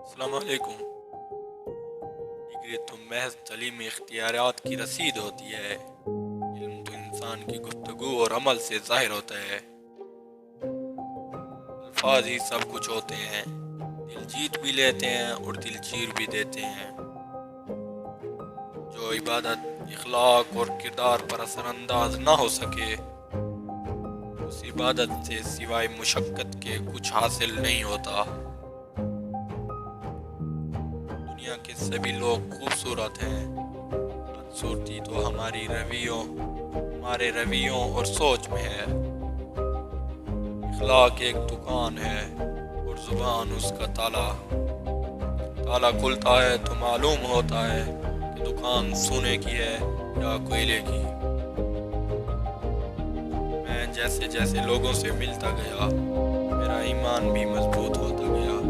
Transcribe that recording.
السلام علیکم۔ ڈگری تو محض تعلیمی اختیارات کی رسید ہوتی ہے۔ علم تو انسان کی گفتگو اور عمل سے ظاہر ہوتا ہے۔ الفاظ ہی سب کچھ ہوتے ہیں، دل جیت بھی لیتے ہیں اور دل چیر بھی دیتے ہیں۔ جو عبادت، اخلاق اور کردار پر اثر انداز نہ ہو سکے، اس عبادت سے سوائے مشقت کے کچھ حاصل نہیں ہوتا۔ دنیا کے سبھی لوگ خوبصورت ہیں، بدصورتی تو ہمارے رویوں اور سوچ میں ہے۔ اخلاق ایک دکان ہے اور زبان اس کا تالا۔ تالا کھلتا ہے تو معلوم ہوتا ہے کہ دکان سونے کی ہے یا کوئلے کی۔ میں جیسے جیسے لوگوں سے ملتا گیا، میرا ایمان بھی مضبوط ہوتا گیا۔